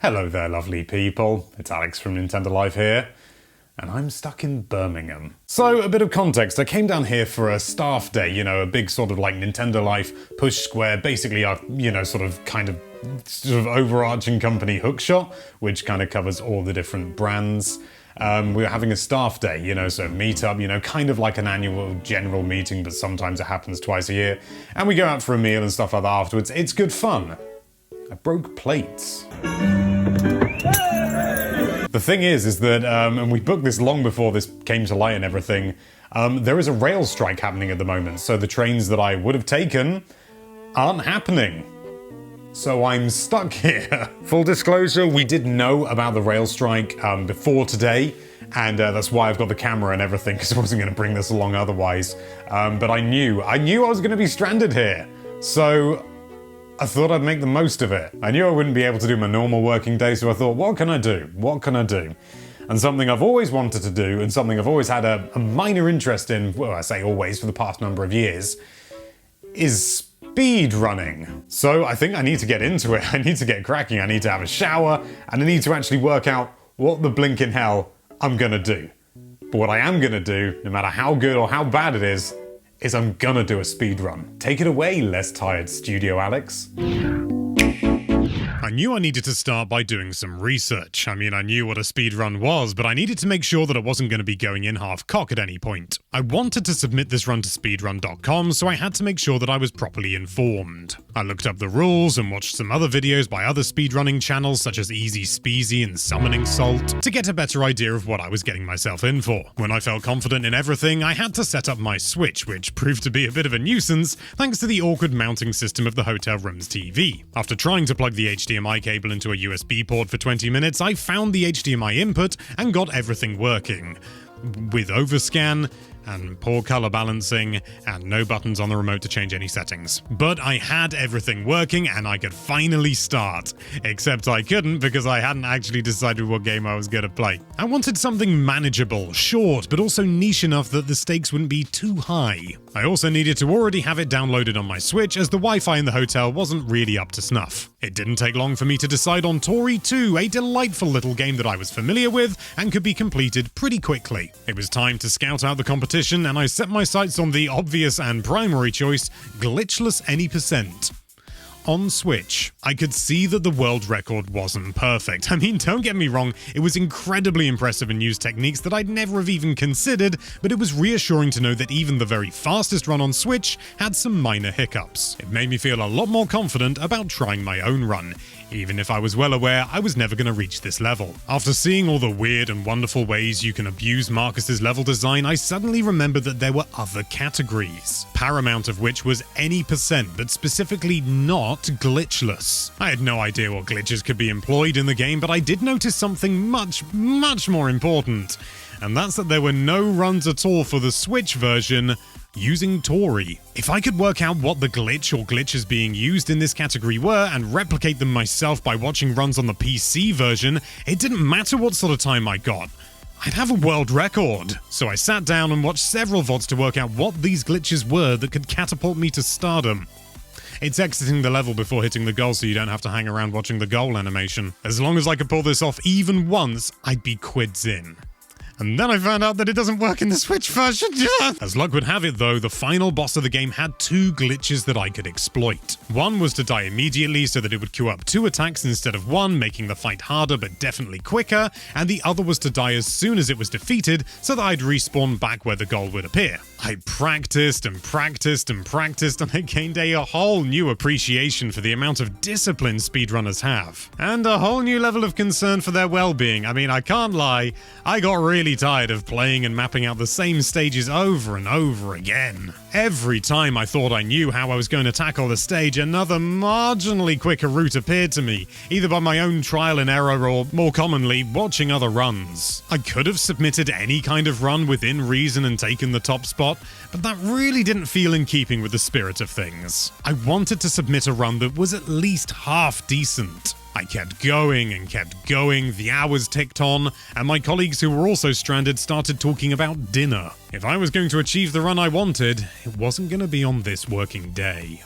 Hello there, lovely people. It's Alex from Nintendo Life here, and I'm stuck in Birmingham. So, a bit of context. I came down here for a staff day, you know, a big sort of like Nintendo Life push square, basically our, sort of overarching company hookshot, which kind of covers all the different brands. We were having a staff day, so meet up, kind of like an annual general meeting, but sometimes it happens twice a year. And we go out for a meal and stuff like that afterwards. It's good fun. I broke plates. The thing is that, and we booked this long before this came to light and everything, there is a rail strike happening at the moment, so the trains that I would have taken aren't happening. So I'm stuck here. Full disclosure, we did know about the rail strike before today, and that's why I've got the camera and everything, because I wasn't going to bring this along otherwise. But I knew I was going to be stranded here. So I thought I'd make the most of it. I knew I wouldn't be able to do my normal working day, so I thought, what can I do? What can I do? And something I've always wanted to do, and something I've always had a minor interest in, well, I say always, for the past number of years, is speedrunning. So I think I need to get into it. I need to get cracking. I need to have a shower, and I need to actually work out what the blinking hell I'm gonna do. But what I am gonna do, no matter how good or how bad it is I'm gonna do a speedrun. Take it away, less tired Studio Alex. I knew I needed to start by doing some research. I mean, I knew what a speedrun was, but I needed to make sure that it wasn't going to be going in half-cock at any point. I wanted to submit this run to speedrun.com, so I had to make sure that I was properly informed. I looked up the rules and watched some other videos by other speedrunning channels such as Easy Speezy and Summoning Salt to get a better idea of what I was getting myself in for. When I felt confident in everything, I had to set up my Switch, which proved to be a bit of a nuisance thanks to the awkward mounting system of the hotel room's TV. After trying to plug the HDMI cable into a USB port for 20 minutes, I found the HDMI input and got everything working. With overscan, and poor color balancing, and no buttons on the remote to change any settings. But I had everything working, and I could finally start. Except I couldn't because I hadn't actually decided what game I was gonna play. I wanted something manageable, short, but also niche enough that the stakes wouldn't be too high. I also needed to already have it downloaded on my Switch, as the Wi-Fi in the hotel wasn't really up to snuff. It didn't take long for me to decide on Tori 2, a delightful little game that I was familiar with and could be completed pretty quickly. It was time to scout out the competition, and I set my sights on the obvious and primary choice, glitchless any percent. On Switch, I could see that the world record wasn't perfect. I mean, don't get me wrong, it was incredibly impressive and used techniques that I'd never have even considered, but it was reassuring to know that even the very fastest run on Switch had some minor hiccups. It made me feel a lot more confident about trying my own run, even if I was well aware I was never going to reach this level. After seeing all the weird and wonderful ways you can abuse Marcus's level design, I suddenly remembered that there were other categories, paramount of which was any percent, but specifically not glitchless. I had no idea what glitches could be employed in the game, but I did notice something much more important, and that's that there were no runs at all for the Switch version using Tori. If I could work out what the glitch or glitches being used in this category were and replicate them myself by watching runs on the PC version, it didn't matter what sort of time I got. I'd have a world record. So I sat down and watched several VODs to work out what these glitches were that could catapult me to stardom. It's exiting the level before hitting the goal, so you don't have to hang around watching the goal animation. As long as I could pull this off even once, I'd be quids in. And then I found out that it doesn't work in the Switch version. As luck would have it though, the final boss of the game had two glitches that I could exploit. One was to die immediately so that it would queue up 2 attacks instead of 1, making the fight harder but definitely quicker, and the other was to die as soon as it was defeated so that I'd respawn back where the goal would appear. I practiced and practiced and practiced, and I gained a whole new appreciation for the amount of discipline speedrunners have, and a whole new level of concern for their well-being. I mean, I can't lie, I got really tired of playing and mapping out the same stages over and over again. Every time I thought I knew how I was going to tackle the stage, another marginally quicker route appeared to me, either by my own trial and error or, more commonly, watching other runs. I could have submitted any kind of run within reason and taken the top spot, but that really didn't feel in keeping with the spirit of things. I wanted to submit a run that was at least half decent. I kept going and kept going, the hours ticked on, and my colleagues who were also stranded started talking about dinner. If I was going to achieve the run I wanted, it wasn't going to be on this working day.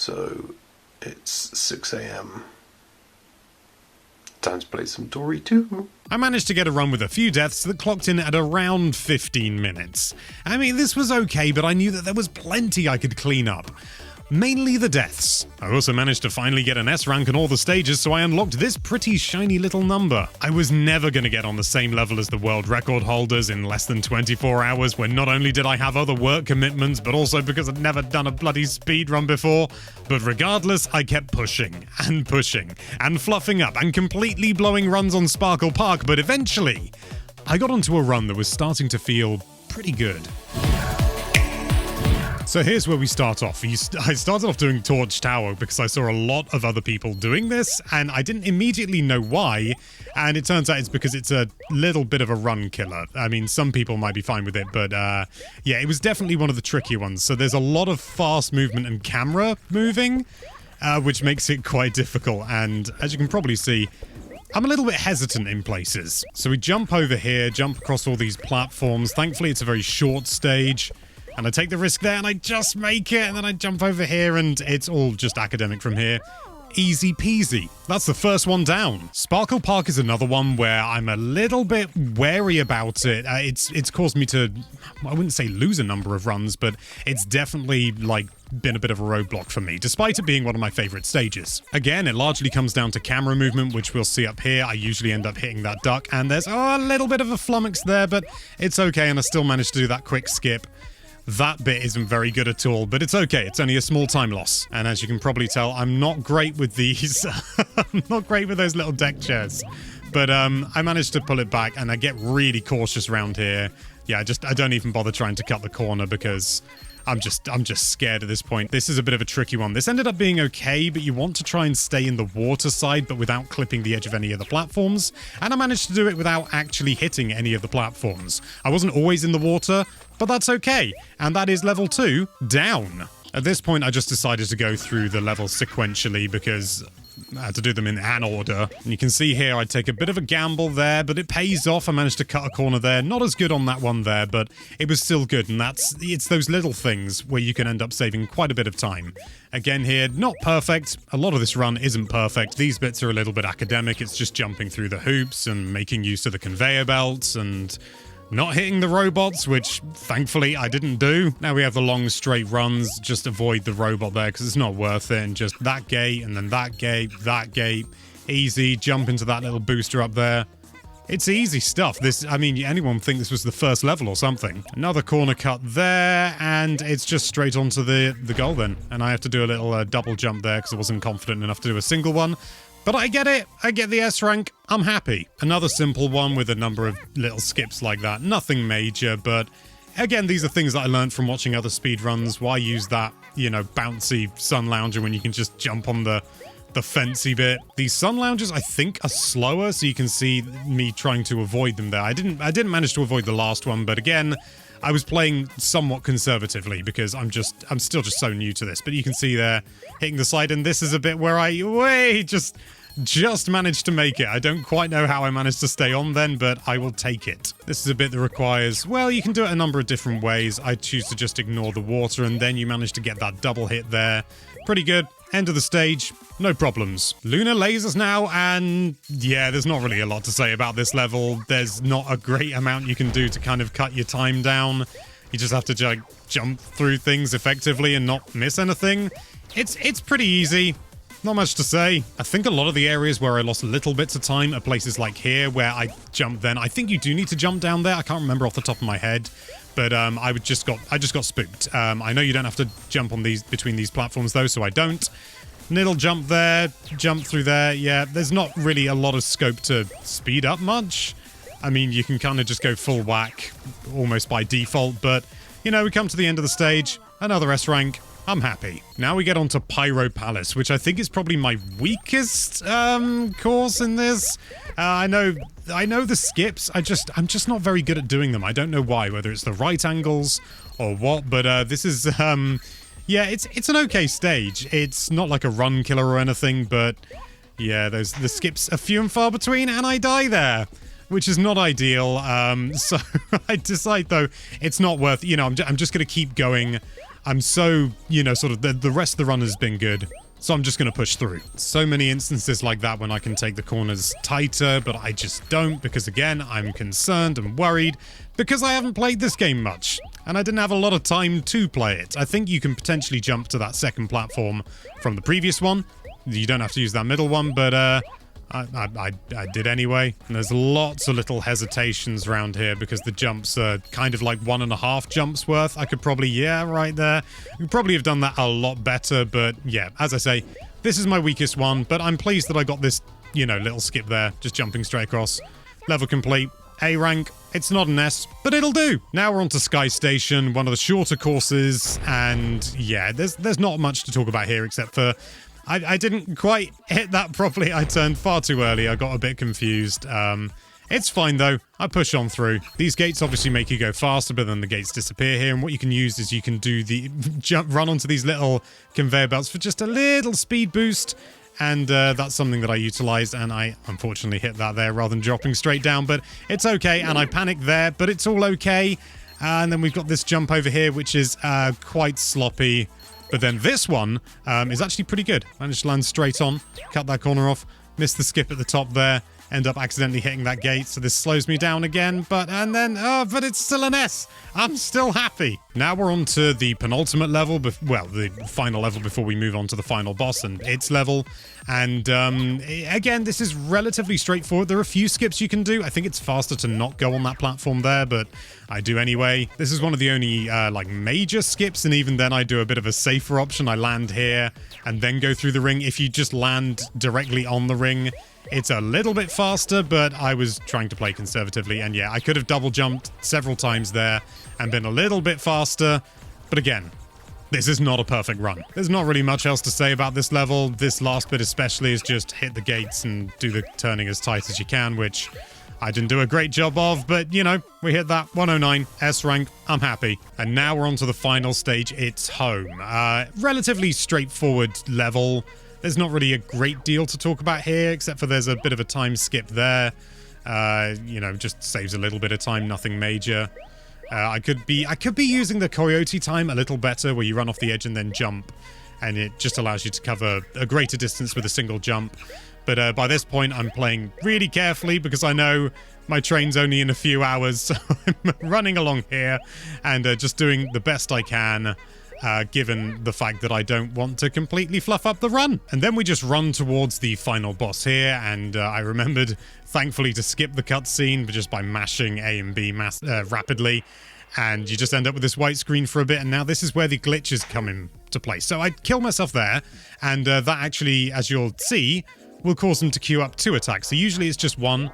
So it's 6 a.m. Time to play some Dory 2. I managed to get a run with a few deaths that clocked in at around 15 minutes. I mean, this was okay, but I knew that there was plenty I could clean up. Mainly the deaths. I also managed to finally get an S rank on all the stages, so I unlocked this pretty shiny little number. I was never going to get on the same level as the world record holders in less than 24 hours, when not only did I have other work commitments, but also because I'd never done a bloody speedrun before. But regardless, I kept pushing, and fluffing up, and completely blowing runs on Sparkle Park, but eventually, I got onto a run that was starting to feel pretty good. So here's where we start off. I started off doing Torch Tower because I saw a lot of other people doing this, and I didn't immediately know why, and it turns out it's because it's a little bit of a run killer. I mean, some people might be fine with it, but yeah, it was definitely one of the trickier ones. So there's a lot of fast movement and camera moving, which makes it quite difficult, and as you can probably see, I'm a little bit hesitant in places. So we jump over here, jump across all these platforms. Thankfully, it's a very short stage. And I take the risk there, and I just make it, and then I jump over here, and it's all just academic from here. Easy peasy. That's the first one down. Sparkle Park is another one where I'm a little bit wary about it. It's caused me to, I wouldn't say lose a number of runs, but it's definitely, like, been a bit of a roadblock for me, despite it being one of my favorite stages. Again, it largely comes down to camera movement, which we'll see up here. I usually end up hitting that duck, and there's a little bit of a flummox there, but it's okay, and I still managed to do that quick skip. That bit isn't very good at all, but it's okay. It's only a small time loss. And as you can probably tell, I'm not great with these. I'm not great with those little deck chairs. But I managed to pull it back, and I get really cautious around here. Yeah, I don't even bother trying to cut the corner because I'm just scared at this point. This is a bit of a tricky one. This ended up being okay, but you want to try and stay in the water side, but without clipping the edge of any of the platforms. And I managed to do it without actually hitting any of the platforms. I wasn't always in the water, but that's okay. And that is level 2, down. At this point, I just decided to go through the levels sequentially because I had to do them in an order. And you can see here, I take a bit of a gamble there, but it pays off. I managed to cut a corner there. Not as good on that one there, but it was still good. And it's those little things where you can end up saving quite a bit of time. Again here, not perfect. A lot of this run isn't perfect. These bits are a little bit academic. It's just jumping through the hoops and making use of the conveyor belts and not hitting the robots, which thankfully I didn't do. Now we have the long straight runs. Just avoid the robot there because it's not worth it. And just that gate and then that gate, easy. Jump into that little booster up there. It's easy stuff. I mean, anyone would think this was the first level or something. Another corner cut there, and it's just straight onto the goal then. And I have to do a little double jump there because I wasn't confident enough to do a single one. But I get it. I get the S rank. I'm happy. Another simple one with a number of little skips like that. Nothing major, but again, these are things that I learned from watching other speedruns. Why use that, bouncy sun lounger when you can just jump on the fancy bit? These sun loungers, I think, are slower, so you can see me trying to avoid them there. I didn't manage to avoid the last one, but again, I was playing somewhat conservatively because I'm still just so new to this. But you can see there, hitting the side, and this is a bit where I just managed to make it. I don't quite know how I managed to stay on then, but I will take it. This is a bit that requires, well, you can do it a number of different ways. I choose to just ignore the water, and then you manage to get that double hit there. Pretty good. End of the stage. No problems. Lunar lasers now, and yeah, there's not really a lot to say about this level. There's not a great amount you can do to kind of cut your time down. You just have to jump through things effectively and not miss anything. It's pretty easy. Not much to say. I think a lot of the areas where I lost little bits of time are places like here where I jump then. I think you do need to jump down there. I can't remember off the top of my head. But I just got spooked. I know you don't have to jump on between these platforms though, so I don't. Little jump there, jump through there. Yeah, there's not really a lot of scope to speed up much. I mean, you can kind of just go full whack almost by default, but we come to the end of the stage. Another S rank. I'm happy. Now we get on to Pyro Palace, which I think is probably my weakest course in this. I know the skips. I'm just not very good at doing them. I don't know why, whether it's the right angles or what, but this is yeah, it's an okay stage. It's not like a run killer or anything, but yeah, the skips are few and far between, and I die there, which is not ideal. So I decide though it's not worth. I'm just gonna keep going. I'm so, you know, sort of the rest of the run has been good. So I'm just going to push through. So many instances like that when I can take the corners tighter, but I just don't because, again, I'm concerned and worried because I haven't played this game much and I didn't have a lot of time to play it. I think you can potentially jump to that second platform from the previous one. You don't have to use that middle one, but I did anyway. And there's lots of little hesitations around here because the jumps are kind of like 1.5 jumps worth. I could probably, yeah, right there. You probably have done that a lot better, but yeah, as I say, this is my weakest one, but I'm pleased that I got this, you know, little skip there, just jumping straight across. Level complete. A rank. It's not an S, but it'll do. Now we're on to Sky Station, one of the shorter courses, and yeah, there's not much to talk about here except for I didn't quite hit that properly. I turned far too early. I got a bit confused. It's fine, though. I push on through. These gates obviously make you go faster, but then the gates disappear here. And what you can use is you can do the run onto these little conveyor belts for just a little speed boost. And that's something that I utilized, and I unfortunately hit that there rather than dropping straight down. But it's okay, and I panicked there, but it's all okay. And then we've got this jump over here, which is quite sloppy. But then this one is actually pretty good. Managed to land straight on, cut that corner off, missed the skip at the top there, end up accidentally hitting that gate, so this slows me down again, but it's still an S. I'm still happy. Now we're on to the penultimate level, the final level before we move on to the final boss and its level. And again, this is relatively straightforward. There are a few skips you can do. I think it's faster to not go on that platform there, but I do anyway. This is one of the only like major skips, and even then I do a bit of a safer option. I land here and then go through the ring. If you just land directly on the ring, it's a little bit faster, but I was trying to play conservatively, and yeah, I could have double jumped several times there and been a little bit faster, but again, this is not a perfect run. There's not really much else to say about this level. This last bit especially is just hit the gates and do the turning as tight as you can, which I didn't do a great job of, but you know, we hit that 109, S rank, I'm happy. And now we're on to the final stage, it's home. Relatively straightforward level. There's not really a great deal to talk about here, except for there's a bit of a time skip there. You know, just saves a little bit of time, nothing major. I could be using the coyote time a little better, where you run off the edge and then jump, and it just allows you to cover a greater distance with a single jump. But by this point, I'm playing really carefully because I know my train's only in a few hours, so I'm running along here and just doing the best I can. Given the fact that I don't want to completely fluff up the run. And then we just run towards the final boss here, and I remembered, thankfully, to skip the cutscene just by mashing A and B rapidly, and you just end up with this white screen for a bit, and now this is where the glitches come into play. So I killed myself there, and that actually, as you'll see, will cause them to queue up 2 attacks. So usually it's just 1,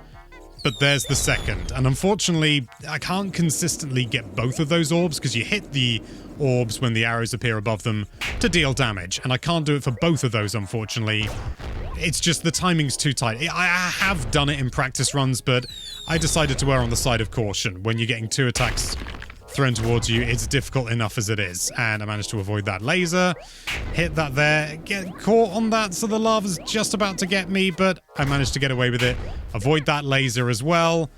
but there's the second. And unfortunately, I can't consistently get both of those orbs because you hit the orbs when the arrows appear above them to deal damage, and I can't do it for both of those, unfortunately. It's just the timing's too tight. I have done it in practice runs, but I decided to err on the side of caution. When you're getting 2 attacks thrown towards you, it's difficult enough as it is, and I managed to avoid that laser, hit that there, get caught on that, so the lava's just about to get me, but I managed to get away with it, avoid that laser as well,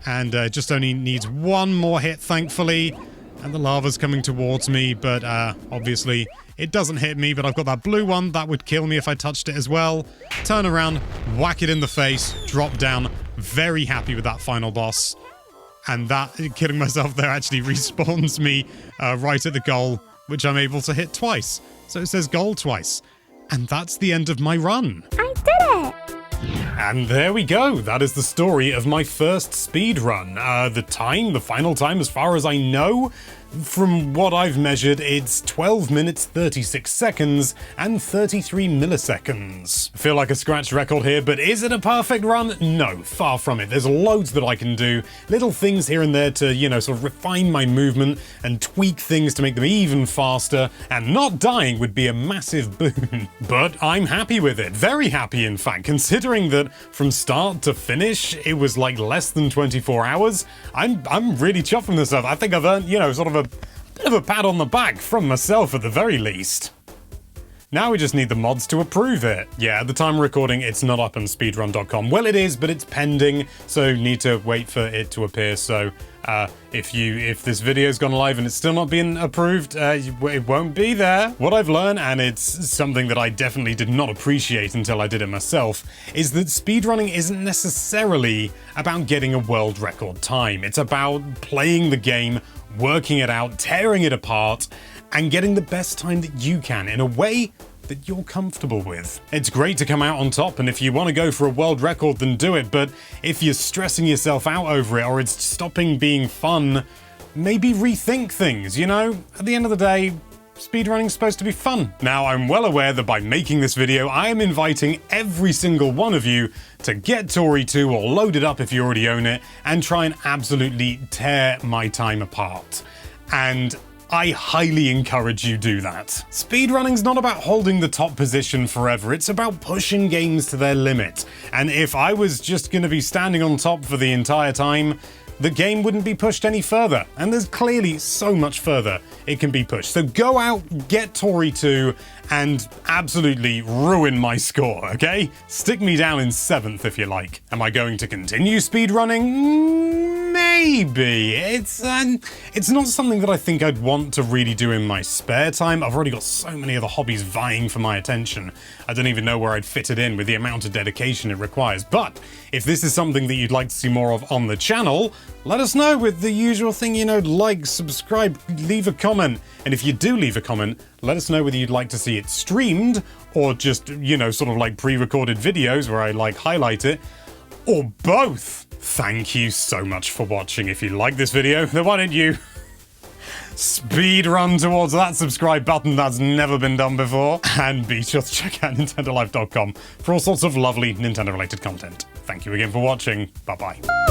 and just only needs 1 more hit, thankfully. And the lava's coming towards me, but obviously it doesn't hit me, but I've got that blue one. That would kill me if I touched it as well. Turn around, whack it in the face, drop down. Very happy with that final boss. And that, killing myself there, actually respawns me right at the goal, which I'm able to hit twice. So it says goal twice. And that's the end of my run. I did it! And there we go. That is the story of my first speedrun. The final time, as far as I know, from what I've measured, it's 12 minutes, 36 seconds, and 33 milliseconds. I feel like a scratch record here, but is it a perfect run? No, far from it. There's loads that I can do. Little things here and there to, you know, sort of refine my movement and tweak things to make them even faster, and not dying would be a massive boon. But I'm happy with it. Very happy, in fact, considering that from start to finish, it was like less than 24 hours. I'm really chuffed with myself. I think I've earned, you know, sort of a bit of a pat on the back from myself at the very least. Now we just need the mods to approve it. Yeah, at the time of recording, it's not up on speedrun.com. Well, it is, but it's pending, so need to wait for it to appear. So if this video's gone live and it's still not being approved, it won't be there. What I've learned, and it's something that I definitely did not appreciate until I did it myself, is that speedrunning isn't necessarily about getting a world record time. It's about playing the game, working it out, tearing it apart, and getting the best time that you can in a way that you're comfortable with. It's great to come out on top, and if you want to go for a world record, then do it, but if you're stressing yourself out over it or it's stopping being fun, maybe rethink things, you know? At the end of the day, speedrunning's supposed to be fun. Now, I'm well aware that by making this video, I am inviting every single one of you to get Tori 2 or load it up if you already own it and try and absolutely tear my time apart. And I highly encourage you do that. Speedrunning's not about holding the top position forever, it's about pushing games to their limit. And if I was just gonna be standing on top for the entire time, the game wouldn't be pushed any further. And there's clearly so much further it can be pushed. So go out, get Tori 2, and absolutely ruin my score, okay? Stick me down in 7th if you like. Am I going to continue speedrunning? Maybe. It's not something that I think I'd want to really do in my spare time. I've already got so many other hobbies vying for my attention. I don't even know where I'd fit it in with the amount of dedication it requires. But if this is something that you'd like to see more of on the channel, let us know with the usual thing, you know, like, subscribe, leave a comment. And if you do leave a comment, let us know whether you'd like to see it streamed or just, you know, sort of like pre-recorded videos where I like highlight it, or both. Thank you so much for watching. If you like this video, then why don't you speed run towards that subscribe button that's never been done before, and be sure to check out nintendolife.com for all sorts of lovely Nintendo related content. Thank you again for watching. Bye bye.